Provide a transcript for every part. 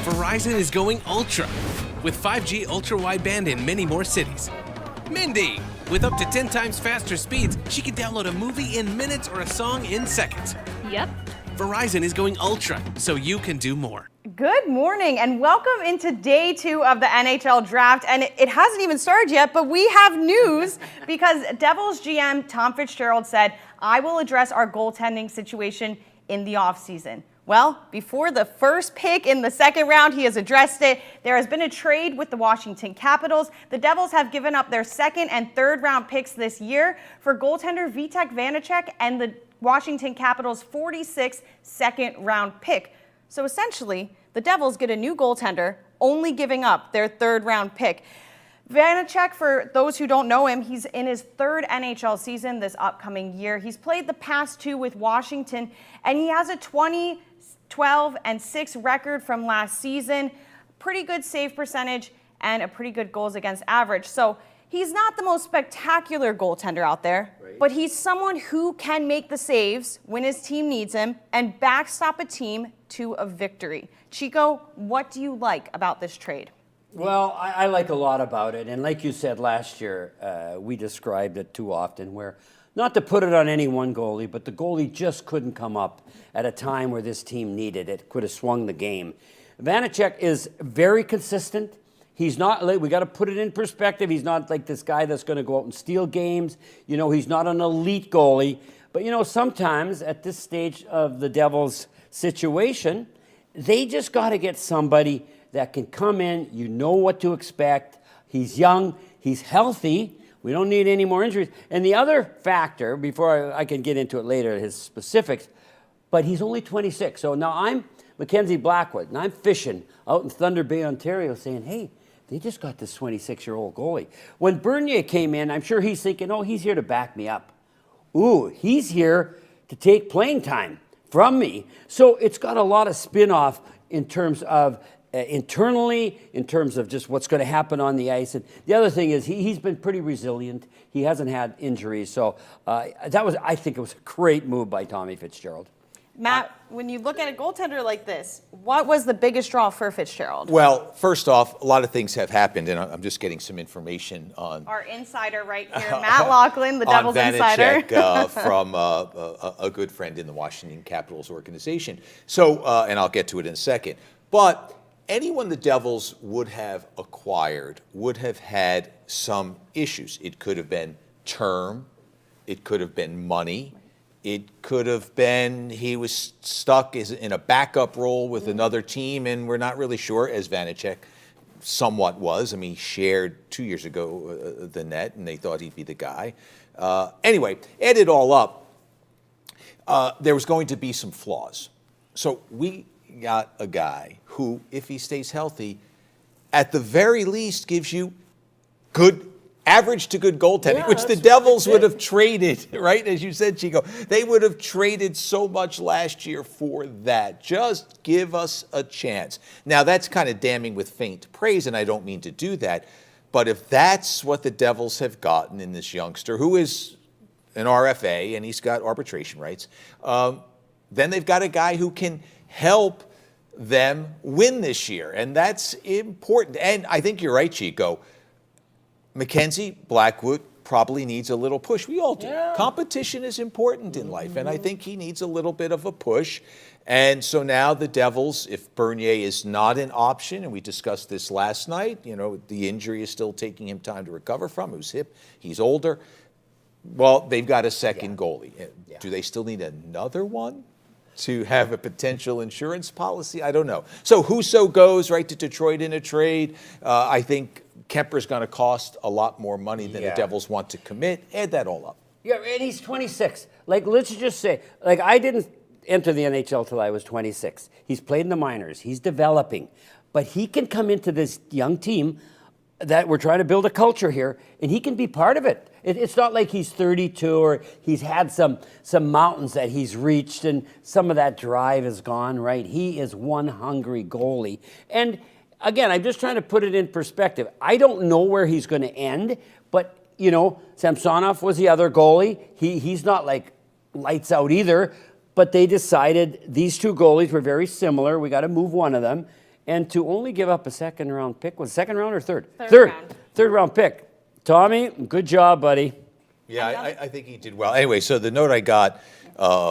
Verizon is going ultra with 5G ultra wideband in many more cities. Mindy, with up to 10 times faster speeds, she can download a movie in minutes or a song in seconds. Yep. Verizon is going ultra so you can do more. Good morning and welcome into day 2 of the NHL draft. And it hasn't even started yet, but we have news because Devils GM Tom Fitzgerald said, "I will address our goaltending situation in the offseason." Well, before the first pick in the second round, he has addressed it. There has been a trade with the Washington Capitals. The Devils have given up their second and third round picks this year for goaltender Vitek Vanecek and the Washington Capitals' 46th second round pick. So essentially, the Devils get a new goaltender, only giving up their third round pick. Vanecek, for those who don't know him, he's in his third NHL season this upcoming year. He's played the past 2 with Washington, and he has a 20-12-6 record from last season, pretty good save percentage, and a pretty good goals against average. So he's not the most spectacular goaltender out there, but he's someone who can make the saves when his team needs him and backstop a team to a victory. Chico, what do you like about this trade? Well, I like a lot about it. And like you said last year, we described it too often where, not to put it on any one goalie, but the goalie just couldn't come up at a time where this team needed it. Could have swung the game. Vanecek is very consistent. He's not, we got to put it in perspective. He's not like this guy that's going to go out and steal games. You know, he's not an elite goalie. But, you know, sometimes at this stage of the Devils' situation, they just got to get somebody that can come in, you know what to expect. He's young, he's healthy. We don't need any more injuries. And the other factor, before I can get into it later, his specifics, but he's only 26. So now I'm Mackenzie Blackwood, and I'm fishing out in Thunder Bay, Ontario, saying, hey, they just got this 26-year-old goalie. When Bernier came in, I'm sure he's thinking, oh, he's here to back me up. Ooh, he's here to take playing time from me. So it's got a lot of spin-off in terms of internally, in terms of just what's going to happen on the ice. And the other thing is he's been pretty resilient. He hasn't had injuries. So I think it was a great move by Tommy Fitzgerald. Matt, when you look at a goaltender like this, what was the biggest draw for Fitzgerald? Well, first off, a lot of things have happened, and I'm just getting some information on our insider right here, Matt Loughlin, the Devils insider. From a good friend in the Washington Capitals organization. So, and I'll get to it in a second. But anyone the Devils would have acquired would have had some issues. It could have been term. It could have been money. It could have been he was stuck in a backup role with another team, and we're not really sure, as Vanecek somewhat was. I mean, he shared 2 years ago the net, and they thought he'd be the guy. Anyway, add it all up, there was going to be some flaws. So we got a guy who, if he stays healthy, at the very least gives you good average to good goaltending, which the Devils would have traded, right? As you said, Chico, they would have traded so much last year for that. Just give us a chance. Now, that's kind of damning with faint praise, and I don't mean to do that. But if that's what the Devils have gotten in this youngster, who is an RFA, and he's got arbitration rights, then they've got a guy who can help them win this year. And that's important. And I think you're right, Chico. Mackenzie Blackwood probably needs a little push. We all do. Yeah. Competition is important in life, and I think he needs a little bit of a push. And so now the Devils, if Bernier is not an option, and we discussed this last night, you know, the injury is still taking him time to recover from. It was hip. He's older. Well, they've got a second goalie. Yeah. Do they still need another one to have a potential insurance policy? I don't know. So Husso goes right to Detroit in a trade. I think Kemper's going to cost a lot more money than the Devils want to commit. Add that all up. Yeah, and he's 26. Like, let's just say, like, I didn't enter the NHL till I was 26. He's played in the minors. He's developing. But he can come into this young team that we're trying to build a culture here, and he can be part of it. It's not like he's 32 or he's had some mountains that he's reached and some of that drive is gone, right? He is one hungry goalie. And again, I'm just trying to put it in perspective. I don't know where he's going to end, but, you know, Samsonov was the other goalie. He's not like lights out either, but they decided these two goalies were very similar. We got to move one of them. and to only give up a second-round pick, was it second round or third? Round. Third-round pick. Tommy, good job, buddy. Yeah, I think he did well. Anyway, so the note I got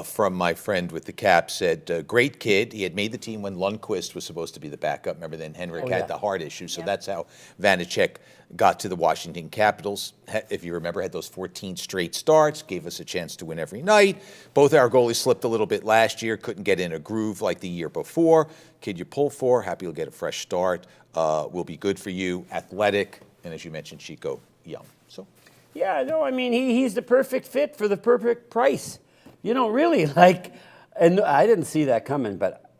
from my friend with the cap said, great kid. He had made the team when Lundqvist was supposed to be the backup. Remember, then Henrik had the heart issue. So that's how Vanecek got to the Washington Capitals. If you remember, had those 14 straight starts, gave us a chance to win every night. Both our goalies slipped a little bit last year, couldn't get in a groove like the year before. Kid you pull for, happy you'll get a fresh start. Will be good for you, athletic, and as you mentioned, Chico, young. So. Yeah, no, I mean, he's the perfect fit for the perfect price. You know, really, like, and I didn't see that coming, but,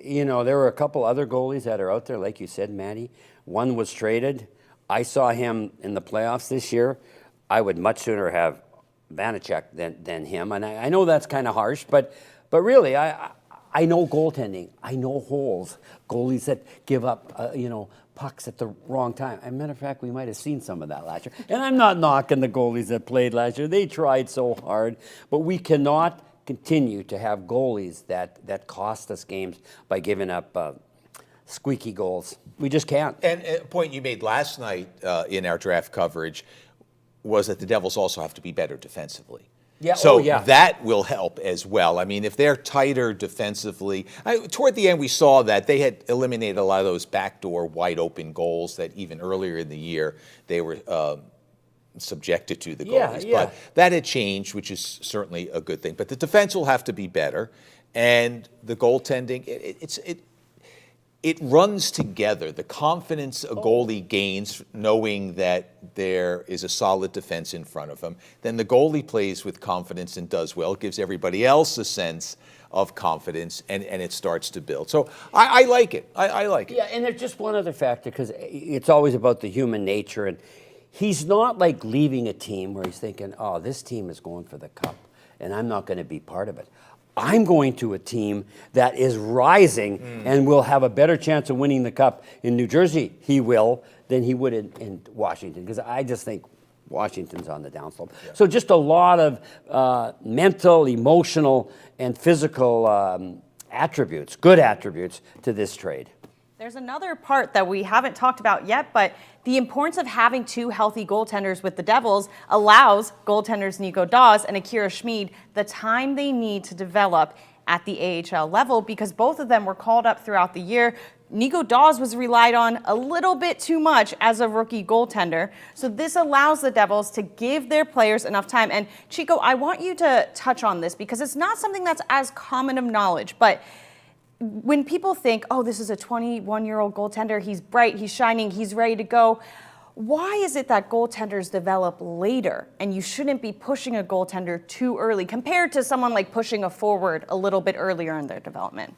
you know, there were a couple other goalies that are out there, like you said, Matty. One was traded. I saw him in the playoffs this year. I would much sooner have Vanecek than him, and I know that's kind of harsh, but really, I know goaltending. I know holes. Goalies that give up, you know, pucks at the wrong time. As a matter of fact, we might have seen some of that last year. And I'm not knocking the goalies that played last year. They tried so hard. But we cannot continue to have goalies that cost us games by giving up squeaky goals. We just can't. And a point you made last night in our draft coverage was that the Devils also have to be better defensively. Yeah. So yeah. that will help as well. I mean, if they're tighter defensively, toward the end we saw that they had eliminated a lot of those backdoor wide open goals that even earlier in the year they were subjected to the goalies. Yeah. But that had changed, which is certainly a good thing. But the defense will have to be better, and the goaltending, it runs together. The confidence a goalie gains knowing that there is a solid defense in front of him, then the goalie plays with confidence and does well, gives everybody else a sense of confidence, and it starts to build. So I like it. I like it. Yeah, and there's just one other factor, because it's always about the human nature. And he's not like leaving a team where he's thinking, oh, this team is going for the cup, and I'm not going to be part of it. I'm going to a team that is rising and will have a better chance of winning the cup in New Jersey. He will than he would in Washington, because I just think Washington's on the downslope. Yeah. So just a lot of mental, emotional, and physical attributes, good attributes to this trade. There's another part that we haven't talked about yet, but the importance of having two healthy goaltenders with the Devils allows goaltenders Nico Daws and Akira Schmid the time they need to develop at the AHL level, because both of them were called up throughout the year. Nico Daws was relied on a little bit too much as a rookie goaltender. So this allows the Devils to give their players enough time. And Chico, I want you to touch on this because it's not something that's as common of knowledge, but when people think, oh, this is a 21-year-old goaltender, he's bright, he's shining, he's ready to go, why is it that goaltenders develop later and you shouldn't be pushing a goaltender too early compared to someone like pushing a forward a little bit earlier in their development?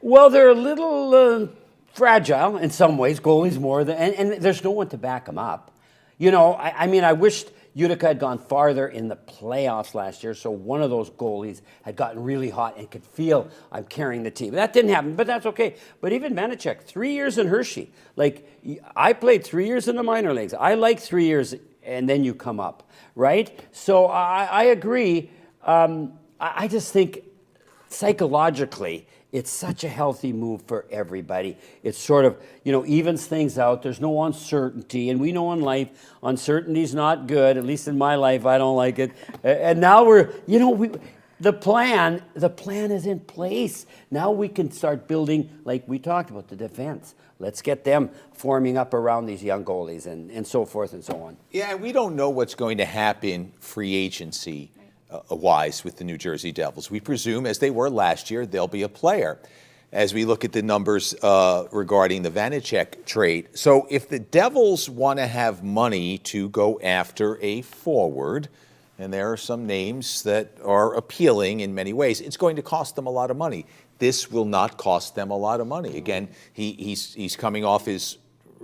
Well, they're a little fragile in some ways, goalies more, and there's no one to back them up. You know, I mean, I wished Utica had gone farther in the playoffs last year, so one of those goalies had gotten really hot and could feel I'm carrying the team. That didn't happen, but that's okay. But even Vanecek, 3 years in Hershey. Like, I played 3 years in the minor leagues. I like 3 years, and then you come up, right? So I agree. I just think psychologically, it's such a healthy move for everybody. It sort of, you know, evens things out. There's no uncertainty. And we know in life, uncertainty's not good. At least in my life, I don't like it. And now we're, you know, the plan is in place. Now we can start building, like we talked about, the defense. Let's get them forming up around these young goalies and so forth and so on. Yeah, we don't know what's going to happen free agency wise with the New Jersey Devils. We presume, as they were last year, they'll be a player as we look at the numbers regarding the Vanecek trade. So if the Devils want to have money to go after a forward, and there are some names that are appealing in many ways, it's going to cost them a lot of money. This will not cost them a lot of money. Again, he's coming off his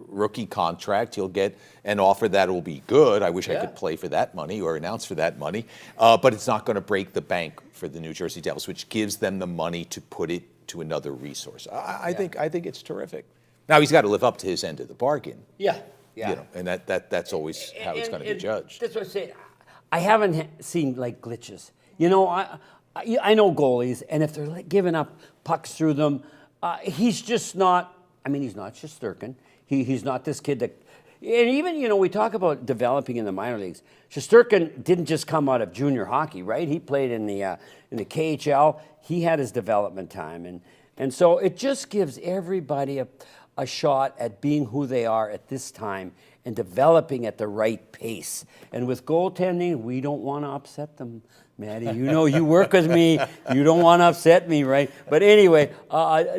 rookie contract. He'll get an offer that will be good. I wish I could play for that money or announce for that money. But it's not going to break the bank for the New Jersey Devils, which gives them the money to put it to another resource. I think it's terrific. Now he's got to live up to his end of the bargain. Yeah. You know, and that's always how it's going to be judged. That's what I say. I haven't seen like glitches. You know, I know goalies, and if they're like giving up pucks through them, he's just not I mean, he's not Shesterkin. He's not this kid that, and even, you know, we talk about developing in the minor leagues. Shesterkin didn't just come out of junior hockey, right? He played in the KHL. He had his development time, and so it just gives everybody a shot at being who they are at this time and developing at the right pace. And with goaltending, we don't want to upset them, Maddie. You know, you work with me. You don't want to upset me, right? But anyway,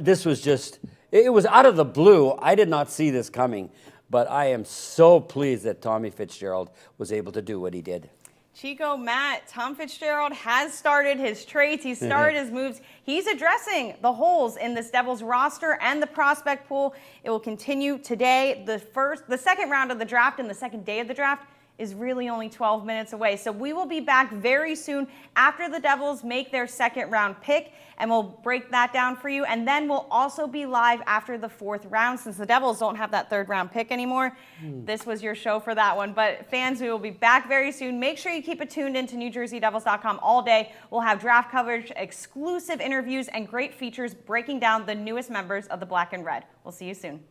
this was just, it was out of the blue. I did not see this coming. But I am so pleased that Tommy Fitzgerald was able to do what he did. Chico, Matt, Tom Fitzgerald has started his trades. He's started his moves. He's addressing the holes in this Devils roster and the prospect pool. It will continue today. The second round of the draft and the second day of the draft is really only 12 minutes away. So we will be back very soon after the Devils make their second round pick, and we'll break that down for you. And then we'll also be live after the fourth round, since the Devils don't have that third round pick anymore. This was your show for that one. But fans, we will be back very soon. Make sure you keep it tuned into NewJerseyDevils.com all day. We'll have draft coverage, exclusive interviews, and great features breaking down the newest members of the Black and Red. We'll see you soon.